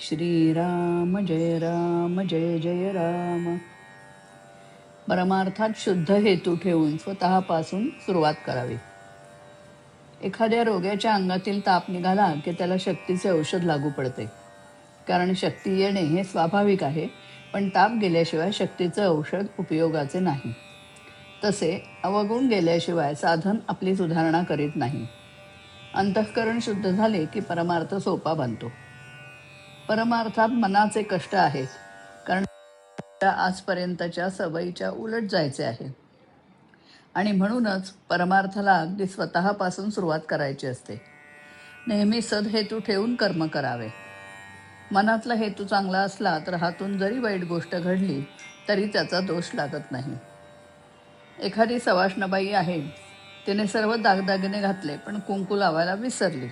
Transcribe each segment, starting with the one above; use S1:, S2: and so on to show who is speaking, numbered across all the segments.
S1: श्रीराम जय जय राम. परमार्थात शुद्ध हेतू ठेवून स्वतःपासून सुरुवात करावी. एखाद्या रोग्याच्या अंगातील ताप निघाला की त्याला शक्तीचे औषध लागू पडते. कारण शक्ती येणे हे स्वाभाविक आहे, पण ताप गेल्याशिवाय शक्तीचं औषध उपयोगाचे नाही. तसे अवगुण गेल्याशिवाय साधन आपली सुधारणा करीत नाही. अंतःकरण शुद्ध झाले की परमार्थ सोपा बनतो. परमार्थात मनाचे कष्ट आहेत, कारण आजपर्यंतच्या सवयीच्या उलट जायचे आहे. आणि म्हणूनच परमार्थाला अगदी स्वतःपासून सुरुवात करायची असते. नेहमी सदहेतू ठेवून कर्म करावे. मनातला हेतू चांगला असला तर हातून जरी वाईट गोष्ट घडली तरी त्याचा दोष लागत नाही. एखादी सवाष्णबाई आहे, तिने सर्व दागदागिने घातले पण कुंकू लावायला विसरली.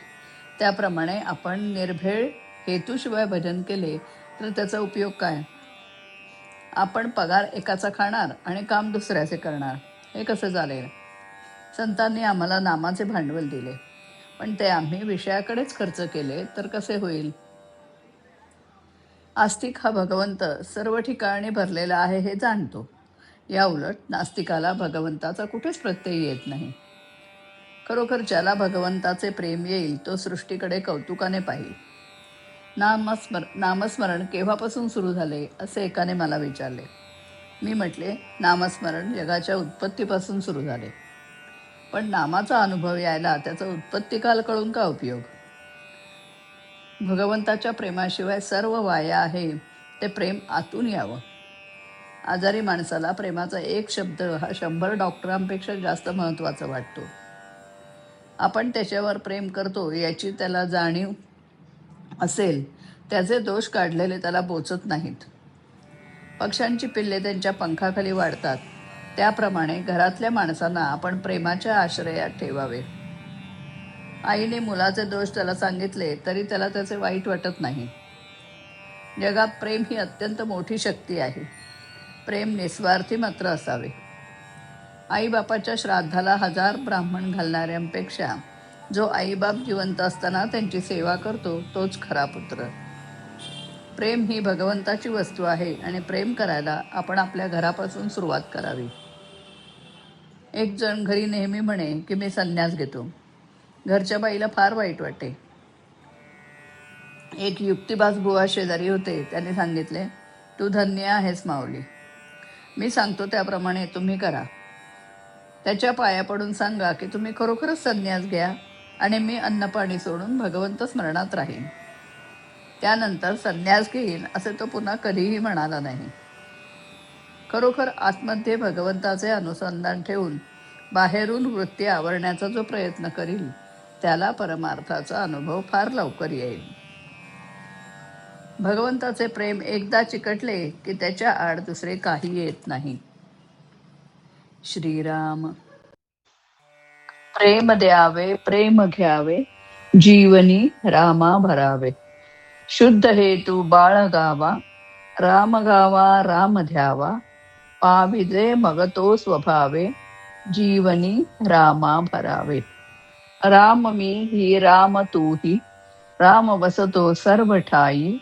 S1: त्याप्रमाणे आपण निर्भेळ हेतूशिवाय भजन केले तर त्याचा उपयोग काय? आपण पगार एकाचा खाणार आणि काम दुसऱ्याचे करणार, हे कसं चालेल? संतांनी आम्हाला नामाचे भांडवल दिले, पण ते आम्ही विषयाकडेच खर्च केले तर कसे होईल? आस्तिक हा भगवंत सर्व ठिकाणी भरलेला आहे हे जाणतो. या उलट नास्तिकाला भगवंताचा कुठेच प्रत्यय येत नाही. खरोखर ज्याला भगवंताचे प्रेम येईल तो सृष्टीकडे कौतुकाने पाहिल. नामस्मरण केव्हापासून सुरू झाले असे एकाने मला विचारले. मी म्हटले, नामस्मरण जगाच्या उत्पत्तीपासून सुरू झाले. पण नामाचा अनुभव यायला त्याचा उत्पत्तीकाल कळून का उपयोग? भगवंताच्या प्रेमाशिवाय सर्व वाया आहे. ते प्रेम आतून यावं. आजारी माणसाला प्रेमाचा एक शब्द हा 100 डॉक्टरांपेक्षा जास्त महत्त्वाचा वाटतो. आपण त्याच्यावर प्रेम करतो याची त्याला जाणीव असेल, त्याचे दोष काढलेले त्याला बोचत नाहीत. पक्ष्यांची पिल्ले त्यांच्या पंखाखाली वाढतात, त्याप्रमाणे घरातल्या माणसांना आपण प्रेमाच्या आश्रयात ठेवावे. आईने मुलाचे दोष त्याला सांगितले तरी त्याला त्याचे वाईट वाटत नाही. जगात प्रेम ही अत्यंत मोठी शक्ती आहे. प्रेम निस्वार्थी मात्र असावे. आईबापाच्या श्राद्धाला 1000 ब्राह्मण घालणाऱ्यांपेक्षा जो आईबाप जिवंत असताना त्यांची सेवा करतो तोच खरा पुत्र. प्रेम ही भगवंताची वस्तू आहे आणि प्रेम करायला आपण आपल्या घरापासून सुरुवात करावी. एक जण घरी नेहमी म्हणे की मी संन्यास घेतो. घरच्या बाईला फार वाईट वाटे. एक युक्तिबाज बुवा शेजारी होते. त्याने सांगितले, तू धन्य आहेस माऊली. मी सांगतो त्याप्रमाणे तुम्ही करा. त्याच्या पाया पडून सांगा की तुम्ही खरोखरच संन्यास घ्या आणि मी अन्नपाणी सोडून भगवंत स्मरणात राहीन. त्यानंतर संन्यास घेईन असे तो पुन्हा कधीही म्हणाला नाही. खरोखर आतमध्ये भगवंताचे अनुसंधान ठेवून बाहेरून वृत्ती आवरण्याचा जो प्रयत्न करील त्याला परमार्थाचा अनुभव फार लवकर येईल. भगवंताचे प्रेम एकदा चिकटले की त्याच्या आड दुसरे काही येत नाही. श्रीराम. प्रेम द्यावे प्रेम घ्यावे, जीवनी रामा भरावे. शुद्ध हेतू बाळगावा, राम गावा राम ध्यावा. पाविजे मग तो स्वभावे, जीवनी रामा भरावे. राम मी ही राम तू ही, राम वसतो सर्व ठाई.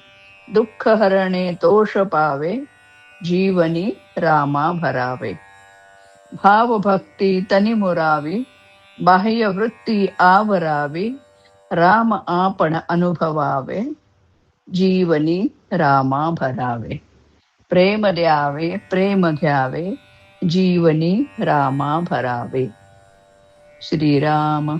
S1: दुःख हरणे तोष पावे, जीवनी रामा भरावे. भाव भक्ती तनी मुरावी, बाह्य वृत्ती आवरावी. राम आपण अनुभवावे, जीवनी रामा भरावे. प्रेम द्यावे प्रेम घ्यावे, जीवनी रामा भरावे. श्रीराम.